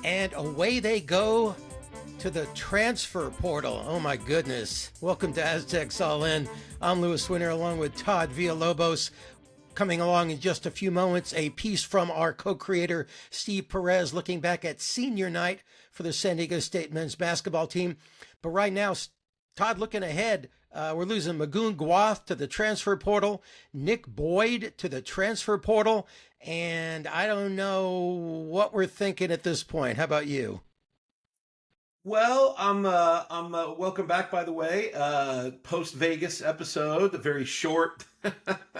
And away they go to the transfer portal. Oh my goodness. Welcome to Aztecs All In. I'm Louis Winner along with Todd Villalobos. Coming along in just a few moments, a piece from our co-creator, Steve Perez, looking back at senior night for the San Diego State men's basketball team. But right now, Todd, looking ahead, we're losing Magoon Guath to the transfer portal, Nick Boyd to the transfer portal, and I don't know what we're thinking at this point. How about you? Well, I'm welcome back, by the way. Post Vegas episode, very short.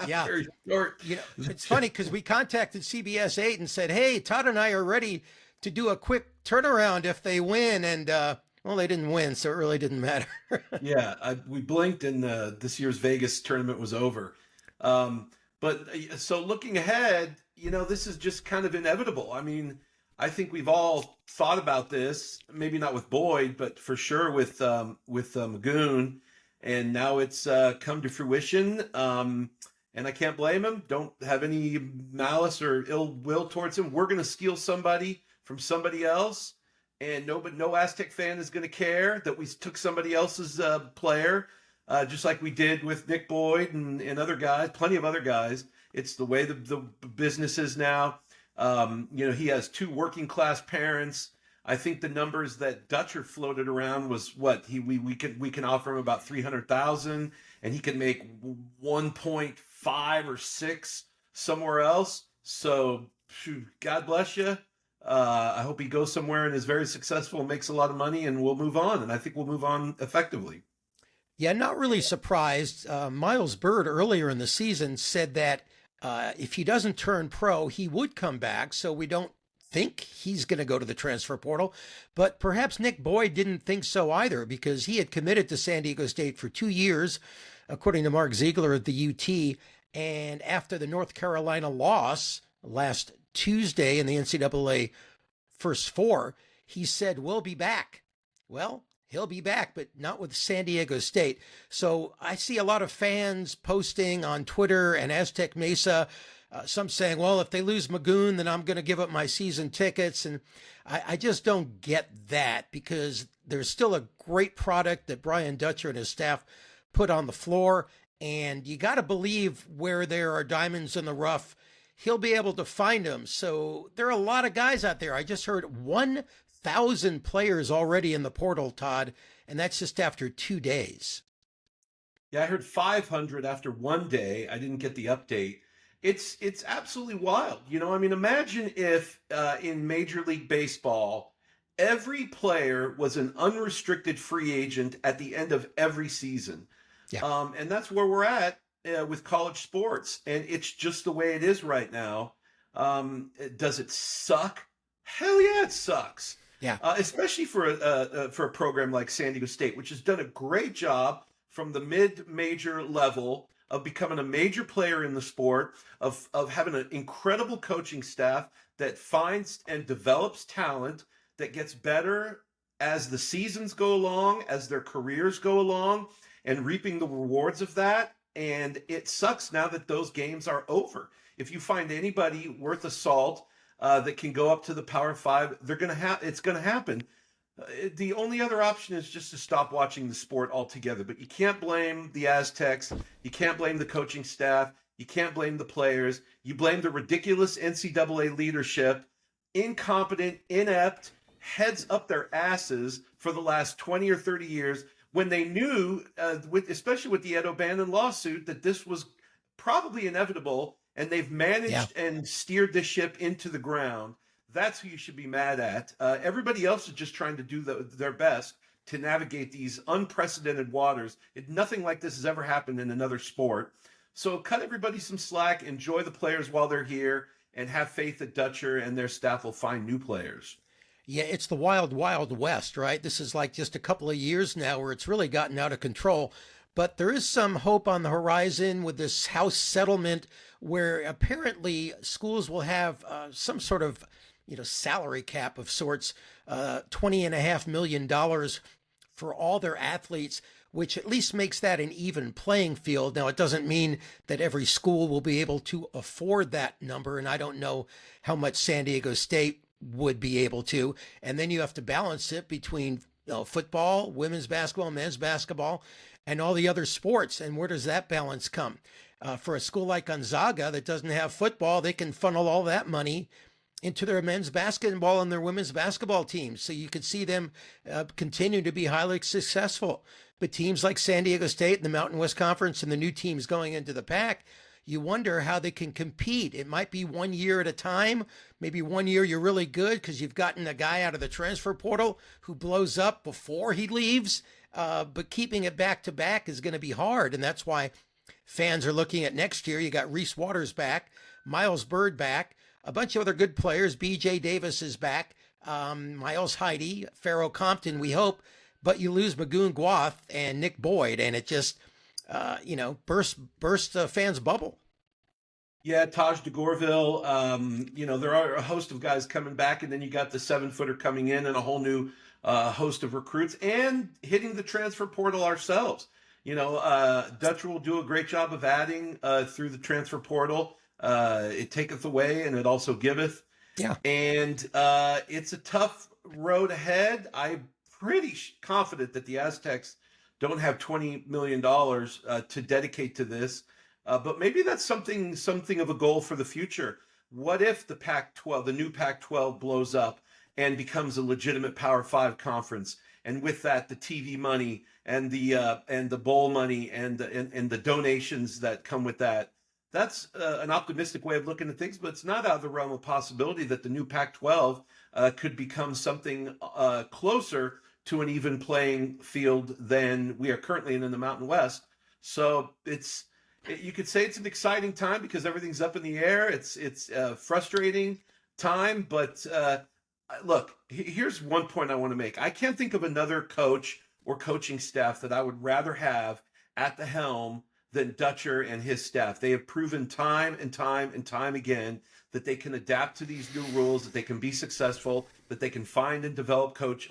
Yeah. Very short. You know, it's funny because we contacted CBS 8 and said, hey, Todd and I are ready to do a quick turnaround if they win. And, well, they didn't win, so it really didn't matter. Yeah, we blinked and this year's Vegas tournament was over. So looking ahead, this is just kind of inevitable. I mean, I think we've all thought about this, maybe not with Boyd, but for sure with Magoon, and now it's come to fruition. And I can't blame him. Don't have any malice or ill will towards him. We're going to steal somebody from somebody else, and no Aztec fan is going to care that we took somebody else's player, just like we did with Nick Boyd and other guys, plenty of other guys. It's the way the business is now. He has two working class parents. I think the numbers that Dutcher floated around was what we can offer him about 300,000, and he can make 1.5 or 6 somewhere else. So God bless you. I hope he goes somewhere and is very successful and makes a lot of money, and we'll move on. And I think we'll move on effectively. Yeah, not really surprised. Miles Bird earlier in the season said that if he doesn't turn pro, he would come back. So we don't think he's going to go to the transfer portal. But perhaps Nick Boyd didn't think so either, because he had committed to San Diego State for 2 years, according to Mark Ziegler at the UT. And after the North Carolina loss last Tuesday in the NCAA First Four, he said, we'll be back. Well, he'll be back, but not with San Diego State. So I see a lot of fans posting on Twitter and Aztec Mesa, some saying, well, if they lose Magoon, then I'm going to give up my season tickets. And I just don't get that, because there's still a great product that Brian Dutcher and his staff put on the floor. And you got to believe where there are diamonds in the rough, he'll be able to find them. So there are a lot of guys out there. I just heard 1,000 players already in the portal, Todd, and that's just after 2 days. Yeah, I heard 500 after 1 day. I didn't get the update. It's absolutely wild. Imagine if in Major League Baseball, every player was an unrestricted free agent at the end of every season. Yeah. And that's where we're at with college sports. And it's just the way it is right now. Does it suck? Hell yeah, it sucks. Yeah. Especially for a program like San Diego State, which has done a great job from the mid-major level of becoming a major player in the sport, of having an incredible coaching staff that finds and develops talent that gets better as the seasons go along, as their careers go along, and reaping the rewards of that. And it sucks now that those games are over. If you find anybody worth a salt that can go up to the Power Five, it's going to happen. The only other option is just to stop watching the sport altogether. But you can't blame the Aztecs. You can't blame the coaching staff. You can't blame the players. You blame the ridiculous NCAA leadership, incompetent, inept, heads up their asses for the last 20 or 30 years, when they knew, especially with the Ed O'Bannon lawsuit, that this was probably inevitable, and they've managed and steered the ship into the ground. That's who you should be mad at. Everybody else is just trying to do their best to navigate these unprecedented waters. Nothing like this has ever happened in another sport. So cut everybody some slack, enjoy the players while they're here, and have faith that Dutcher and their staff will find new players. Yeah, it's the wild, wild west, right? This is like just a couple of years now where it's really gotten out of control. But there is some hope on the horizon with this House settlement, where apparently schools will have some sort of salary cap of sorts, $20.5 million for all their athletes, which at least makes that an even playing field. Now, it doesn't mean that every school will be able to afford that number, and I don't know how much San Diego State would be able to. And then you have to balance it between football, women's basketball, men's basketball, and all the other sports. And where does that balance come? For a school like Gonzaga that doesn't have football, they can funnel all that money into their men's basketball and their women's basketball teams. So you could see them continue to be highly successful. But teams like San Diego State and the Mountain West Conference and the new teams going into the pack, you wonder how they can compete. It might be 1 year at a time. Maybe 1 year you're really good because you've gotten a guy out of the transfer portal who blows up before he leaves. But keeping it back to back is going to be hard. And that's why fans are looking at next year. You got Reese Waters back, Miles Bird back, a bunch of other good players. B.J. Davis is back, Miles Heide, Pharaoh Compton, we hope. But you lose Magoon Gwath and Nick Boyd, and it just, burst a fan's bubble. Yeah, Taj DeGorville. There are a host of guys coming back, and then you got the 7-footer coming in and a whole new host of recruits and hitting the transfer portal ourselves. Dutcher will do a great job of adding through the transfer portal. It taketh away and it also giveth. Yeah. And it's a tough road ahead. I'm pretty confident that the Aztecs don't have $20 million to dedicate to this. But maybe that's something of a goal for the future. What if the Pac-12, the new Pac-12 blows up and becomes a legitimate Power 5 conference? And with that, the TV money and the bowl money and the donations that come with that. That's an optimistic way of looking at things, but it's not out of the realm of possibility that the new Pac-12 could become something closer to an even playing field than we are currently in the Mountain West. So you could say it's an exciting time because everything's up in the air. It's a frustrating time, but look, here's one point I want to make. I can't think of another coach or coaching staff that I would rather have at the helm than Dutcher and his staff. They have proven time and time and time again that they can adapt to these new rules, that they can be successful, that they can find and develop coach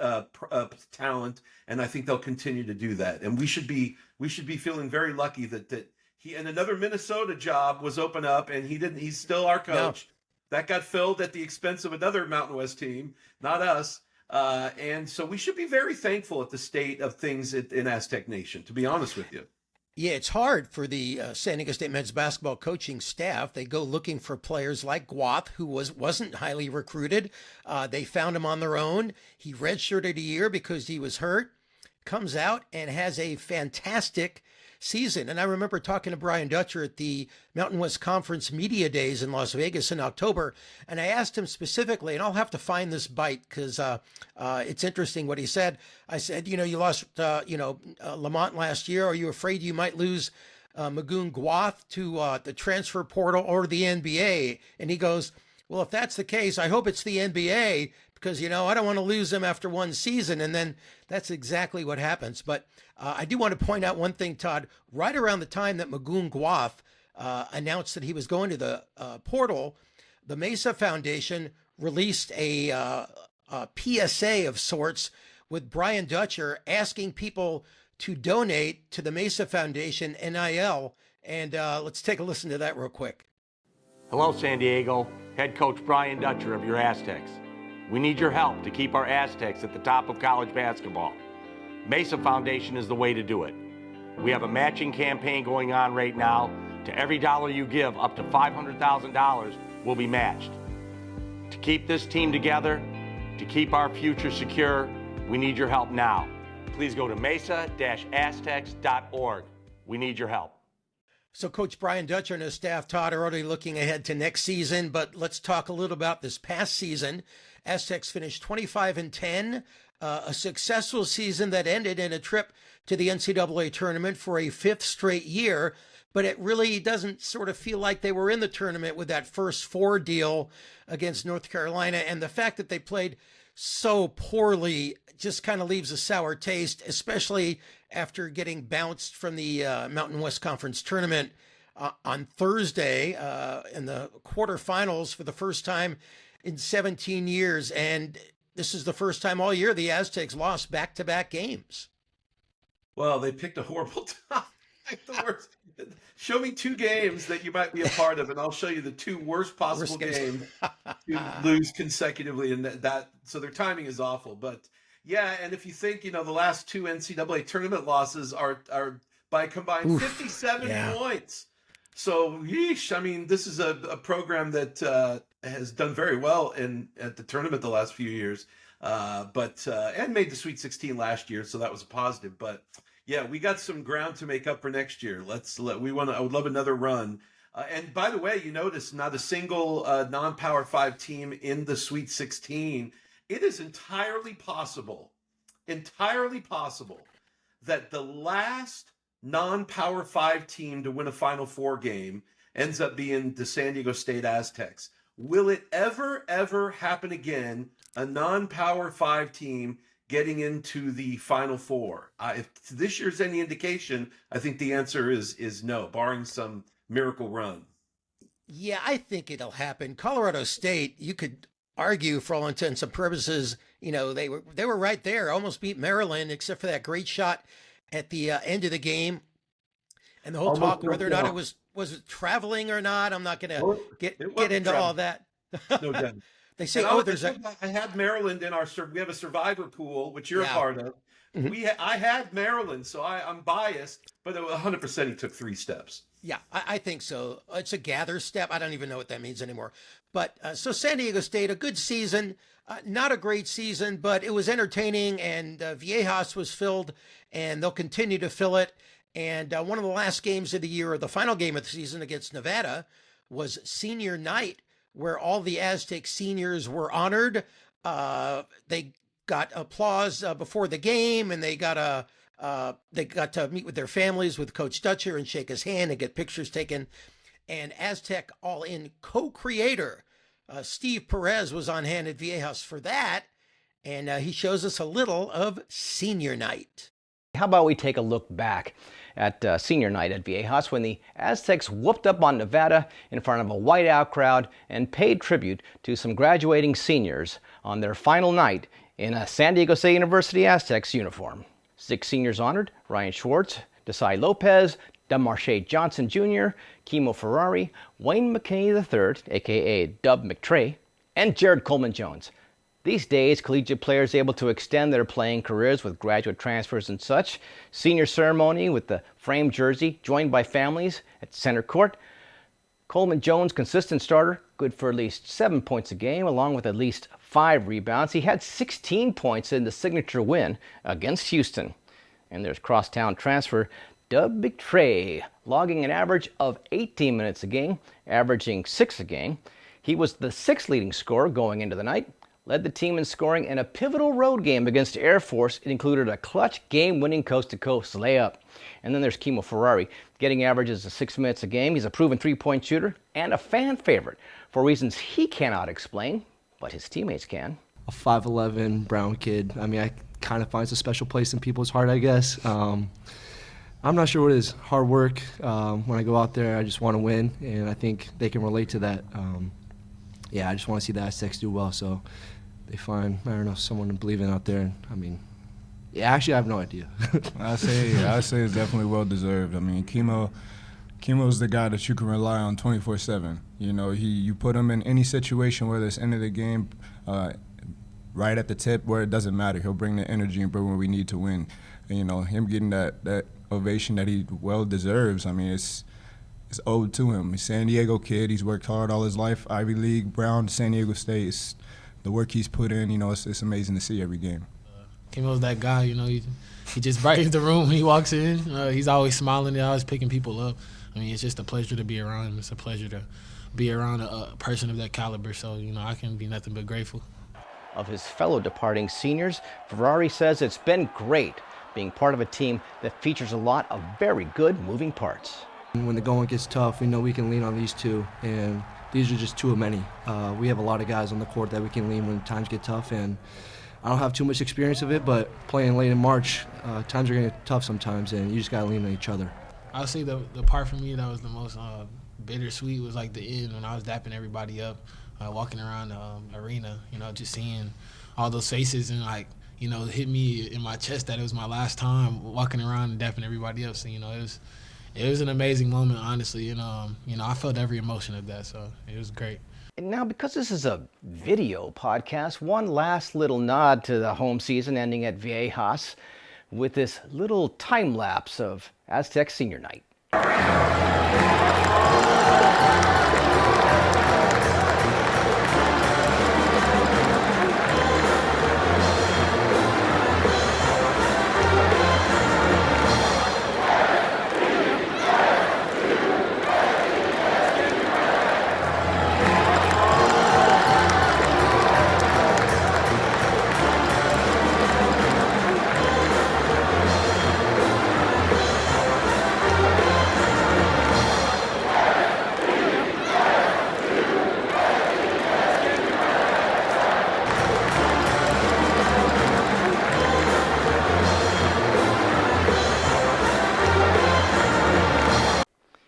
talent, and I think they'll continue to do that. And we should be feeling very lucky that he and another Minnesota job was open up, and he's still our coach. No. That got filled at the expense of another Mountain West team, not us. And so we should be very thankful at the state of things in Aztec Nation, to be honest with you. Yeah, it's hard for the San Diego State men's basketball coaching staff. They go looking for players like Gwath, who wasn't highly recruited. They found him on their own. He redshirted a year because he was hurt, comes out and has a fantastic season. And I remember talking to Brian Dutcher at the Mountain West Conference Media Days in Las Vegas in October. And I asked him specifically, and I'll have to find this bite because it's interesting what he said. I said, you lost, Lamont last year. Are you afraid you might lose Magoon Gwath to the transfer portal or the NBA? And he goes, well, if that's the case, I hope it's the NBA because, I don't want to lose them after one season. And then that's exactly what happens. But I do want to point out one thing, Todd. Right around the time that Magoon Gwath announced that he was going to the portal, the Mesa Foundation released a PSA of sorts with Brian Dutcher asking people to donate to the Mesa Foundation NIL. And let's take a listen to that real quick. Hello, San Diego. Head coach Brian Dutcher of your Aztecs. We need your help to keep our Aztecs at the top of college basketball. Mesa Foundation is the way to do it. We have a matching campaign going on right now. To every dollar you give, up to $500,000 will be matched. To keep this team together, to keep our future secure, we need your help now. Please go to mesa-aztecs.org. We need your help. So Coach Brian Dutcher and his staff, Todd, are already looking ahead to next season, but let's talk a little about this past season. Aztecs finished 25-10, a successful season that ended in a trip to the NCAA tournament for a fifth straight year, but it really doesn't sort of feel like they were in the tournament with that first four deal against North Carolina, and the fact that they played so poorly just kind of leaves a sour taste, especially after getting bounced from the Mountain West Conference tournament on Thursday in the quarterfinals for the first time in 17 years. And this is the first time all year the Aztecs lost back-to-back games. Well, they picked a horrible time. Like the worst. Show me two games that you might be a part of, and I'll show you the two worst possible games lose consecutively, and so their timing is awful. But yeah, and if you think, the last 2 NCAA tournament losses are by combined 57 points. So, yeesh, I mean, this is a program that has done very well at the tournament the last few years, and made the Sweet 16 last year, so that was a positive. But yeah, we got some ground to make up for next year. I would love another run. And by the way, you notice not a single non-Power 5 team in the Sweet 16. It is entirely possible that the last non-Power 5 team to win a Final Four game ends up being the San Diego State Aztecs. Will it ever happen again, a non-Power 5 team getting into the Final Four? If this year's any indication, I think the answer is no, barring some miracle run. Yeah, I think it'll happen. Colorado State, you could argue for all intents and purposes, they were right there, almost beat Maryland, except for that great shot at the end of the game. And the whole talk whether or not it was it traveling or not, I'm not going to get into all that. No doubt. They say, I had Maryland in we have a survivor pool, which you're a part of. Mm-hmm. I had Maryland, so I'm biased, but 100% he took 3 steps. Yeah, I think so. It's a gather step. I don't even know what that means anymore. But so San Diego State, a good season, not a great season, but it was entertaining, and Viejas was filled, and they'll continue to fill it. And one of the last games of the year, or the final game of the season against Nevada, was senior night, where all the Aztec seniors were honored. They got applause before the game, and they got to meet with their families with Coach Dutcher and shake his hand and get pictures taken. And Aztec All In co-creator Steve Perez was on hand at Viejas for that, and he shows us a little of senior night. How about we take a look back at senior night at Viejas, when the Aztecs whooped up on Nevada in front of a whiteout crowd and paid tribute to some graduating seniors on their final night in a San Diego State University Aztecs uniform. 6 seniors honored: Ryan Schwartz, Desai Lopez, Demarche Johnson Jr., Kimo Ferrari, Wayne McKinney III, aka Dub McTray, and Jared Coleman-Jones. These days, collegiate players able to extend their playing careers with graduate transfers and such. Senior ceremony with the framed jersey, joined by families at center court. Coleman-Jones, consistent starter, good for at least 7 points a game, along with at least 5 rebounds. He had 16 points in the signature win against Houston. And there's crosstown transfer Dub McTray, logging an average of 18 minutes a game, averaging 6 a game. He was the 6th leading scorer going into the night, led the team in scoring in a pivotal road game against Air Force. It included a clutch game-winning coast-to-coast layup. And then there's Kimo Ferrari, getting averages of 6 minutes a game. He's a proven 3-point shooter and a fan favorite for reasons he cannot explain, but his teammates can. A 5'11" brown kid. I mean, I kind of finds a special place in people's heart, I guess. I'm not sure what it is. Hard work. When I go out there, I just want to win, and I think they can relate to that. I just want to see the Aztecs do well, so they find, I don't know, someone to believe in out there. I mean, actually, I have no idea. I say it's definitely well deserved. I mean, Kimo's the guy that you can rely on 24/7. You put him in any situation, whether it's end of the game, right at the tip, where it doesn't matter. He'll bring the energy and bring what we need to win. And, him getting that ovation that he well deserves, I mean, it's owed to him. He's a San Diego kid. He's worked hard all his life. Ivy League, Brown, San Diego State. The work he's put in, it's amazing to see every game. Kimo's that guy, he just brightens the room when he walks in. He's always smiling. He's always picking people up. I mean, it's just a pleasure to be around him. It's a pleasure to be around a person of that caliber. So, I can be nothing but grateful. Of his fellow departing seniors, Ferrari says it's been great being part of a team that features a lot of very good moving parts. When the going gets tough, we know we can lean on these two, and these are just 2 of many. We have a lot of guys on the court that we can lean when times get tough, and I don't have too much experience of it, but playing late in March, times are going to get tough sometimes, and you just got to lean on each other. I'll say the part for me that was the most bittersweet was like the end when I was dapping everybody up, walking around the arena, just seeing all those faces and it hit me in my chest that it was my last time walking around and dapping everybody up. So, it was an amazing moment, honestly, and I felt every emotion of that, so it was great. And now, because this is a video podcast, one last little nod to the home season ending at Viejas with this little time lapse of Aztec Senior Night.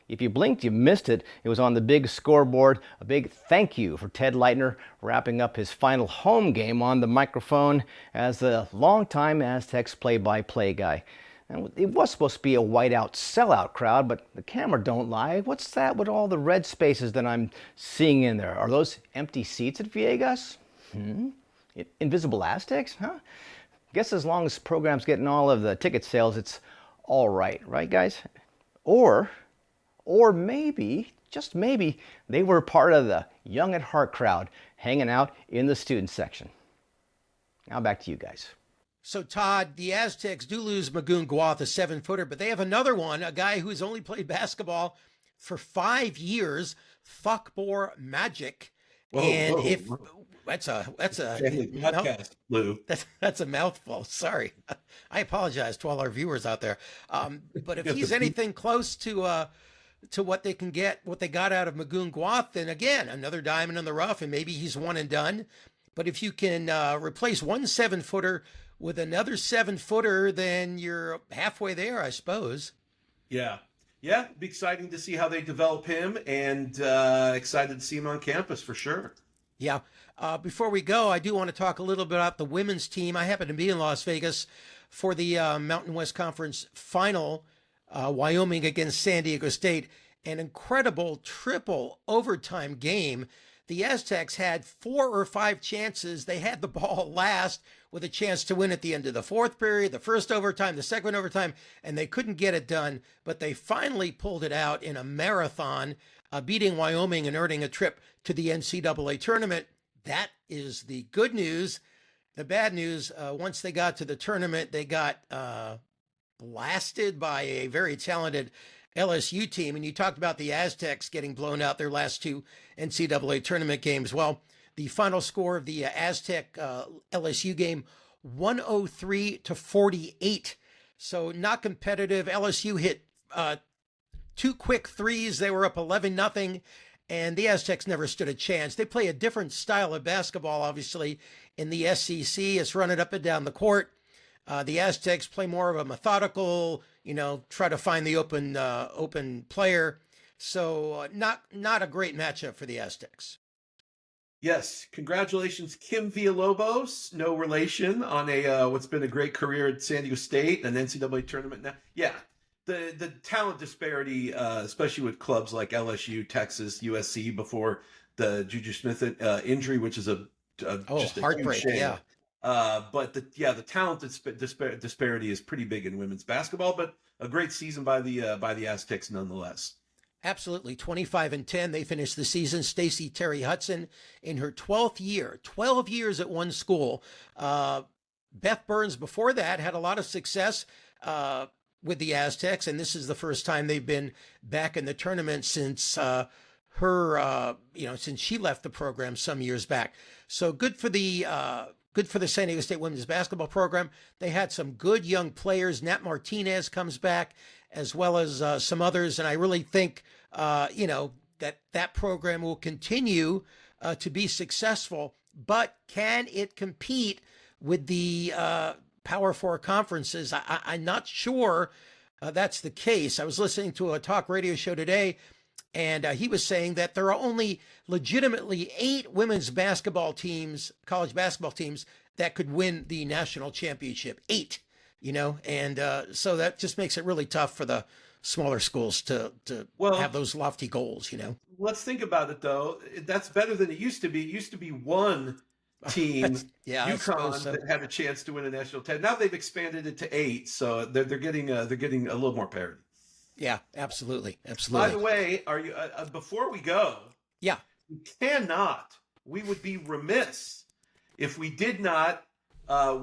If you blinked, you missed it. It was on the big scoreboard. A big thank you for Ted Leitner wrapping up his final home game on the microphone as the longtime Aztecs play-by-play guy. And it was supposed to be a whiteout sellout crowd, but the camera don't lie. What's that with all the red spaces that I'm seeing in there? Are those empty seats at Viejas? Invisible Aztecs, huh? Guess as long as the program's getting all of the ticket sales, it's all right, guys? Or maybe, just maybe, they were part of the young at heart crowd hanging out in the student section. Now back to you guys. So, Todd, the Aztecs do lose Magoon Guath, a 7-footer, but they have another one, a guy who's only played basketball for 5 years, Fuckbore Magic. If that's a podcast, Lou. That's a mouthful. Sorry, I apologize to all our viewers out there. But if he's anything close to what they can get, what they got out of Magoon Guath, then again, another diamond in the rough, and maybe he's one and done. But if you can replace one 7-footer with another 7-footer, then you're halfway there, I suppose. Yeah. It'd be exciting to see how they develop him, and excited to see him on campus for sure. Yeah. Before we go, I do want to talk a little bit about the women's team. I happen to be in Las Vegas for the Mountain West Conference final, Wyoming against San Diego State. An incredible triple overtime game. The Aztecs had 4 or 5 chances. They had the ball last with a chance to win at the end of the 4th period, the first overtime, the second overtime, and they couldn't get it done. But they finally pulled it out in a marathon, beating Wyoming and earning a trip to the NCAA tournament. That is the good news. The bad news, once they got to the tournament, they got blasted by a very talented LSU team. And you talked about the Aztecs getting blown out their last 2 NCAA tournament games. Well, the final score of the Aztec LSU game, 103-48. So not competitive. LSU hit 2 quick threes. They were up 11-0. And the Aztecs never stood a chance. They play a different style of basketball, obviously, in the SEC. It's running up and down the court. The Aztecs play more of a methodical, try to find the open player. So not a great matchup for the Aztecs. Yes, congratulations, Kim Villalobos, no relation, on what's been a great career at San Diego State, an NCAA tournament now. Yeah, the talent disparity, especially with clubs like LSU, Texas, USC before the Juju Smith injury, which is just a heartbreak. Huge shame. Yeah. But the talent disparity is pretty big in women's basketball, but a great season by the Aztecs nonetheless. Absolutely. 25-10. They finished the season. Stacey Terry Hudson in her 12th year, 12 years at one school. Beth Burns before that had a lot of success with the Aztecs, and this is the first time they've been back in the tournament since since she left the program some years back. So good for the San Diego State women's basketball program. They had some good young players. Nat Martinez comes back, as well as some others. And I really think, that program will continue to be successful. But can it compete with the Power 4 conferences? I'm not sure that's the case. I was listening to a talk radio show today, and he was saying that there are only legitimately 8 women's basketball teams, college basketball teams, that could win the national championship. 8, and so that just makes it really tough for the smaller schools to have those lofty goals, let's think about it though. That's better than it used to be. It used to be one team, Yeah, I suppose UConn, so. that had a chance to win a national title. Now they've expanded it to 8, so they're getting a little more parity. Yeah, absolutely. By Absolutely. the way, are you before we go? Yeah. We would be remiss if we did not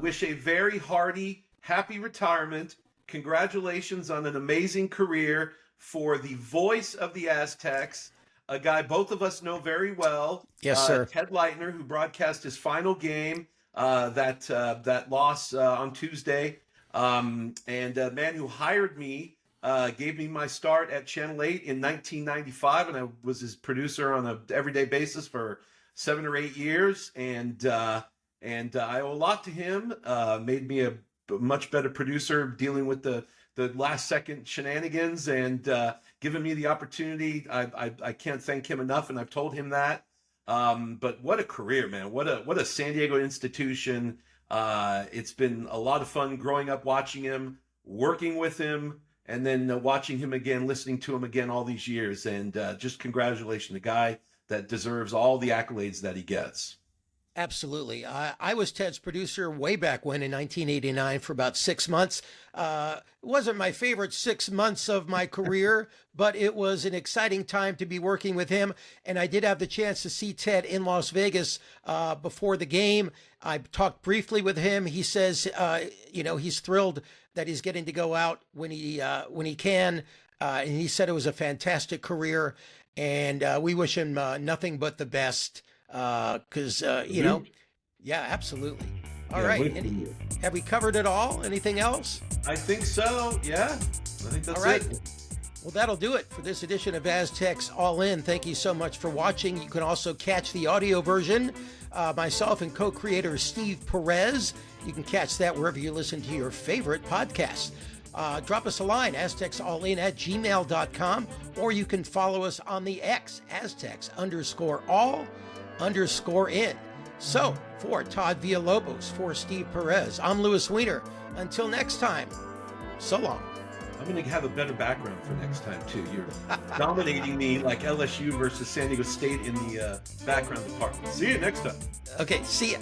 wish a very hearty, happy retirement. Congratulations on an amazing career for the voice of the Aztecs, a guy both of us know very well. Yes, sir. Ted Leitner, who broadcast his final game, that loss on Tuesday, and a man who hired me, gave me my start at Channel 8 in 1995, and I was his producer on an everyday basis for 7 or 8 years, and I owe a lot to him. Made me a much better producer, dealing with the last second shenanigans, and giving me the opportunity. I can't thank him enough, and I've told him that. But what a career, man! What a San Diego institution. It's been a lot of fun growing up watching him, working with him, and then watching him again, listening to him again all these years. And just congratulations, the guy that deserves all the accolades that he gets. Absolutely. I was Ted's producer way back when in 1989 for about 6 months. It wasn't my favorite 6 months of my career, but it was an exciting time to be working with him. And I did have the chance to see Ted in Las Vegas before the game. I talked briefly with him. He says, he's thrilled that he's getting to go out when he can. And he said it was a fantastic career. And we wish him nothing but the best. Because yeah, absolutely. All right. Have we covered it all? Anything else? I think so. Yeah, I think that's All right. it. Well, that'll do it for this edition of Aztecs All In. Thank you so much for watching. You can also catch the audio version. Myself and co-creator Steve Perez. You can catch that wherever you listen to your favorite podcasts. Drop us a line, aztecsallin@gmail.com, or you can follow us on the X, Aztecs_all_in. So, for Todd Villalobos, for Steve Perez, I'm Louis Weiner. Until next time, so long. I'm going to have a better background for next time, too. You're dominating me like LSU versus San Diego State in the background department. See you next time. Okay, see ya.